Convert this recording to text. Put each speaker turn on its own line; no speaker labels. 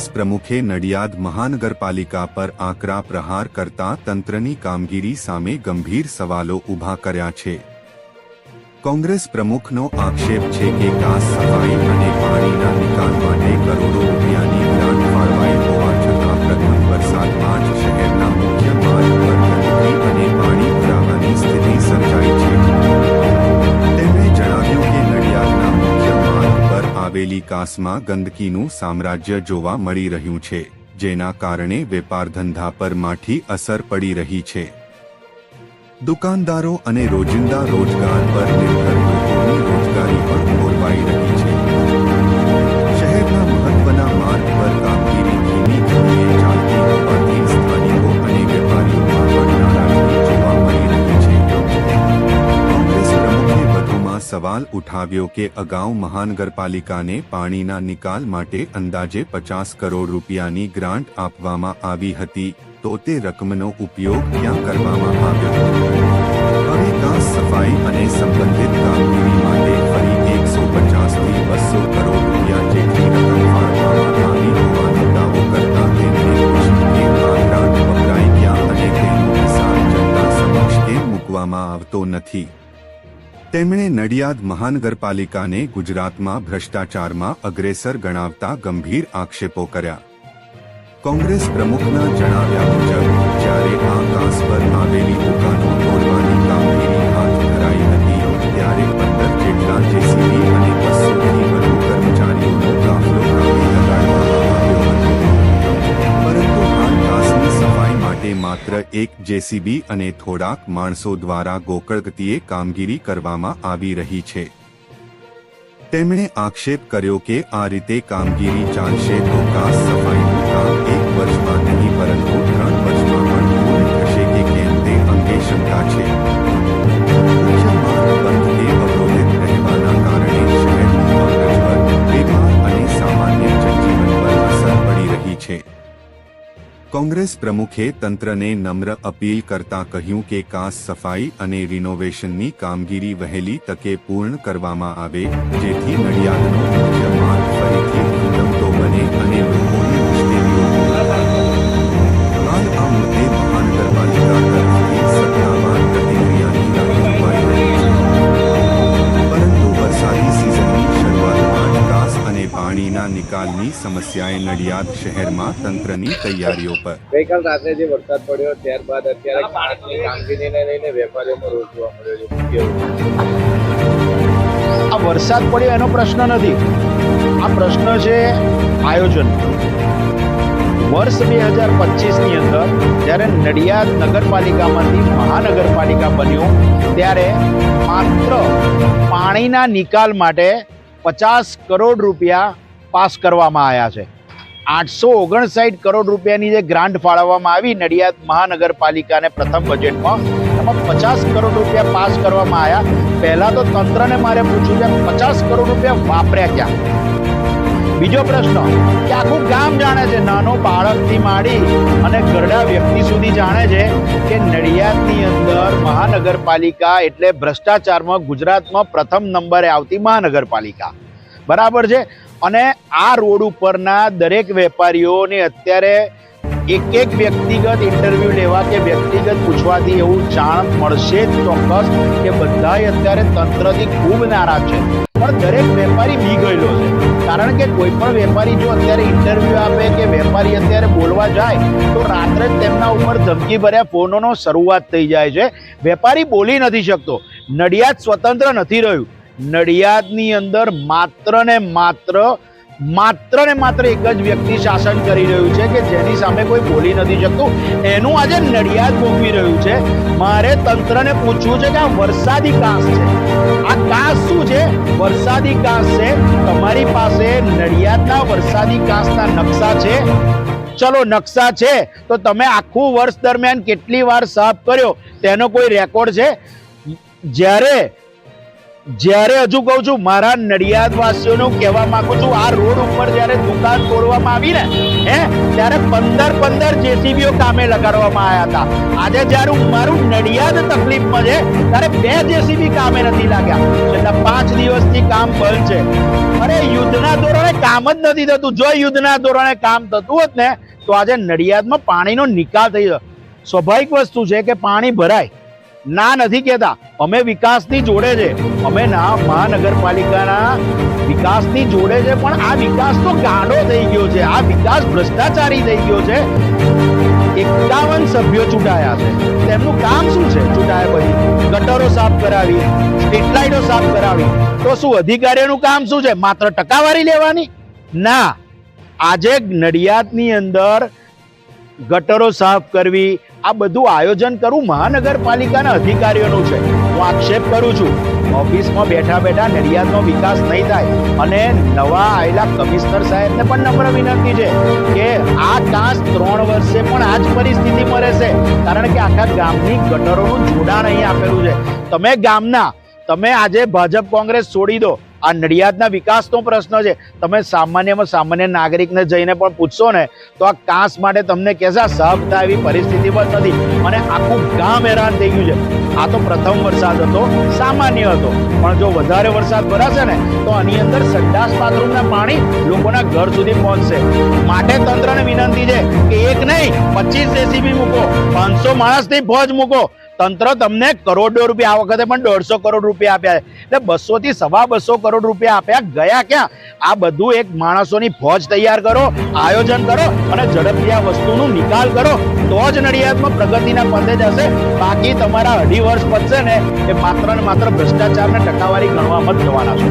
કોંગ્રેસ પ્રમુખે નડિયાદ મહાનગરપાલિકા પર આકરા પ્રહાર કરતા તંત્રની કામગીરી સામે ગંભીર સવાલો ઊભા કર્યા છે। કોંગ્રેસ પ્રમુખનો આક્ષેપ છે કે કાસ સફાઈ અને પાણીના નિકાલ માટે કરોડો રૂપિયાની ગ્રાન્ટ ફાળવાઈ હોવા છતાં પ્રથમ વરસાદમાં જ શહેરના મુખ્ય માર્ગ પર ગંદકી અને પાણી ભરાવાની સ્થિતિ સર્જાઈ છે। તેમણે જણાવ્યું કે નડિયાદના મુખ્ય માર્ગ પર આવેલી કાસમાં ગંદકીનું સામ્રાજ્ય જોવા મળી રહ્યું છે, જેના કારણે વેપાર ધંધા પર માઠી અસર પડી રહી છે। દુકાનદારો અને રોજિંદા રોજગાર પર નિર્ભર લોકોની રોજગારી પણ ખોરવાઈ રહી છે। શહેરના મહત્વના માર્ગ પર કામગીરી ધીમી ગતિએ ચાલતી હોવાથી સ્થાનિકો અને વેપારીઓમાં પણ નારાજગી જોવા મળી રહી છે। કોંગ્રેસ પ્રમુખે વધુમાં સવાલ ઉઠાવ્યો કે અગાઉ મહાનગરપાલિકાને પાણીના નિકાલ માટે અંદાજે 50 કરોડ રૂપિયાની ગ્રાન્ટ આપવામાં આવી હતી, તો તે રકમનો ઉપયોગ ક્યાં કરવામાં આવ્યો? હવે કાસ સફાઈ અને સંબંધિત કામગીરી માટે ફરી 150 થી 200 કરોડ રૂપિયા જેટલી રકમ ફાળવવામાં આવી હોવાનો દાવો કરતા તેમણે પૂછ્યું કે આ ગ્રાન્ટ વપરાઈ ક્યાં અને તેનો હિસાબ જનતા સમક્ષ કેમ મૂકવામાં આવતો નથી। તેમણે નડિયાદ મહાનગરપાલિકાને ગુજરાતમાં ભ્રષ્ટાચારમાં અગ્રેસર ગણાવતા ગંભીર આક્ષેપો કર્યા। કોંગ્રેસ પ્રમુખના જણાવ્યા મુજબ જ્યારે આ કાસ પર આવેલી દુકાનો તોડવાની કામગીરી હાથ ધરાઈ હતી ત્યારે 15 જેટલા જેસીબી અને 200થી વધુ કર્મચારીઓનો કાફલો કામે લગાડવામાં આવ્યો હતો, પરંતુ હાલ કાસની સફાઈ માટે માત્ર એક જેસીબી અને થોડાક માણસો દ્વારા ગોકળગતિએ કામગીરી કરવામાં આવી રહી છે। તેમણે આક્ષેપ કર્યો કે આ રીતે કામગીરી ચાલશે તો કાસ સફાઈનું કામ 1 વર્ષમાં નહીં પરંતુ 3 વર્ષમાં પણ પૂર્ણ થશે કે કેમ તે અંગે શંકા છે। મુખ્ય માર્ગ બંધ કે અવરોધિત રહેવાના કારણે શહેરનું અવરજવર, વેપાર અને સામાન્ય જનજીવન પર અસર પડી રહી છે। કોંગ્રેસ પ્રમુખે તંત્રને નમ્ર અપીલ કરતા કહ્યું કે કાસ સફાઈ અને રિનોવેશનની કામગીરી વહેલી તકે પૂર્ણ કરવામાં આવે, જેથી નડિયાદનો મુખ્ય માર્ગ ફરીથી ધમધમતો બને અને લોકોની મુશ્કેલીઓ દૂર થાય। હાલ આ મુદ્દે મહાનગરપાલિકા તરફથી સત્તાવાર પ્રતિક્રિયાની રાહ જોવાઈ રહી છે, પરંતુ વરસાદી સિઝનની શરૂઆતમાં જ કાસ અને પાણીના નિકાલની સમસ્યાએ નડિયાદ શહેરમાં તંત્રની તૈયારીઓ પર
ગઈકાલ રાત્રે જે વરસાદ પડ્યો ત્યારબાદ અત્યારે કામની કામગીરીને લઈને વેપારીઓમાં રોષ જોવા મળ્યો છે।
આ વરસાદ પડ્યો એનો પ્રશ્ન નથી, આ પ્રશ્ન છે આયોજન। વર્ષ 2025ની અંદર જ્યારે નડિયાદ નગરપાલિકામાંથી મહાનગરપાલિકા બન્યું ત્યારે માત્ર પાણીના નિકાલ માટે 50 કરોડ રૂપિયા પાસ કરવામાં આવ્યા છે। 859 કરોડ રૂપિયાની જે ગ્રાન્ટ ફાળવવામાં આવી નડિયાદ મહાનગરપાલિકાને પ્રથમ બજેટમાં, એમાં 50 કરોડ રૂપિયા પાસ કરવામાં આવ્યા। પહેલા તો તંત્રને મારે પૂછ્યું કે 50 કરોડ રૂપિયા વાપર્યા ક્યાં? બીજો પ્રશ્ન કે આખું ગામ જાણે છે, નાનો બાળકથી માંડી અને ઘરડા વ્યક્તિ સુધી જાણે છે કે નડિયાદની અંદર મહાનગરપાલિકા એટલે ભ્રષ્ટાચારમાં ગુજરાતમાં પ્રથમ નંબરે આવતી મહાનગરપાલિકા, બરાબર છે। અને આ રોડ ઉપરના દરેક વેપારીઓને અત્યારે એક વ્યક્તિગત ઇન્ટરવ્યુ લેવા કે વ્યક્તિગત પૂછવાથી એવું જાણ મળશે જ ચોક્કસ કે બધા અત્યારે તંત્રથી ખૂબ નારાજ છે, પણ દરેક વેપારી બી ગયેલો છે। કારણ કે કોઈ પણ વેપારી જો અત્યારે ઇન્ટરવ્યુ આપે કે વેપારી અત્યારે બોલવા જાય તો રાત્રે જ તેમના ઉપર ધમકી ભર્યા ફોનોનો શરૂઆત થઈ જાય છે। વેપારી બોલી નથી શકતો। નડિયાદ સ્વતંત્ર નથી રહ્યું। નડિયાદની અંદર માત્ર ને માત્ર એક જ વ્યક્તિ શાસન કરી રહ્યું છે કે જેની સામે કોઈ બોલી નથી શકતું। એનું આજે નડિયાદ ભોગવી રહ્યું છે। મારે તંત્રને પૂછવું છે કે આ વરસાદી કાસ છે, આ કાસ શું છે? વરસાદી કાસ છે। તમારી પાસે નડિયાદના વરસાદી કાસના નકશા છે? ચલો નકશા છે તો તમે આખું વર્ષ દરમિયાન કેટલી વાર સાફ કર્યો તેનો કોઈ રેકોર્ડ છે? જ્યારે જ્યારે હજુ કહું છું, મારા નડિયાદ વાસીઓને હું કહેવા માંગુ છું, આ રોડ ઉપર જ્યારે દુકાન તોડવામાં આવી ને ત્યારે 15 જેસીબીઓ કામે લગાડવામાં આવ્યા હતા. આજે જ્યારે મારું નડિયાદ તકલીફમાં છે ત્યારે 2 જેસીબી કામે નથી લાગ્યા. છેલ્લા 5 દિવસથી કામ બંધ છે. અરે યુદ્ધના ધોરણે કામ જ નથી થતું. જો યુદ્ધના ધોરણે કામ થતું હોત ને તો આજે નડિયાદમાં પાણીનો નિકાલ થઈ જતો. સ્વાભાવિક વસ્તુ છે કે પાણી ભરાય, ના નથી કહેતા, અમે વિકાસની જોડે છે, અમે ના મહાનગરપાલિકાના વિકાસની જોડે છે, પણ આ વિકાસ તો ગાંડો થઈ ગયો છે, આ વિકાસ ભ્રષ્ટાચારી થઈ ગયો છે. 51 સભ્યો ચૂંટાયા છે, તેમનું કામ શું છે? ચૂંટાયા પછી ગટરો સાફ કરાવી, સ્ટ્રીટ લાઇટો સાફ કરાવી, તો શું અધિકારીઓનું કામ શું છે? માત્ર ટકાવારી લેવાની? ના, આજે નડિયાદની અંદર ગટરો સાફ કરવી, આ બધું આયોજન કરવું મહાનગરપાલિકાના અધિકારીઓનું છે. હું આક્ષેપ કરું છું, ઓફિસમાં બેઠા બેઠા નડિયાદનો વિકાસ નહીં થાય. અને નવા આવેલા કમિશનર સાહેબને પણ નમ્ર વિનંતી છે કે આ કાસ 3 વર્ષે પણ આ જ પરિસ્થિતિમાં રહેશે, કારણ કે આખા ગામની ગટરોનું જોડાણ અહીં આપેલું છે. તમે આજે ભાજપ કોંગ્રેસ છોડી દો, આ નડિયાદના વિકાસનો પ્રશ્ન છે. તમે સામાન્ય નાગરિકને જઈને પણ પૂછશો ને તો આ કાંસ માટે તમને કહેશે સાફ થાય એવી પરિસ્થિતિ પણ નથી. અને આખું ગામ હેરાન થઈ ગયું છે. આ તો પ્રથમ વરસાદ હતો, સામાન્ય હતો, પણ જો વધારે વરસાદ ભરાશે ને તો આની અંદર સંડાસ બાથરૂમના પાણી લોકોના ઘર સુધી પહોંચશે. માટે તંત્રને વિનંતી છે કે એક નહીં 25 જેસીબી મૂકો, 500 માણસની ફોજ મૂકો. તંત્ર તમને કરોડો રૂપિયા, આ વખતે પણ 150 કરોડ રૂપિયા આપ્યા, એટલે 200 થી 250 કરોડ રૂપિયા આપ્યા, ગયા ક્યાં? આ બધું એક માણસોની ફોજ તૈયાર કરો, આયોજન કરો અને ઝડપથી આ વસ્તુનો નિકાલ કરો, તો જ નડિયાદમાં પ્રગતિના પંથે જશે. બાકી તમારા 2.5 વર્ષ પતશે ને એ માત્ર ને માત્ર ભ્રષ્ટાચારને ટકાવારી ગણવામાં જ જવાના છે.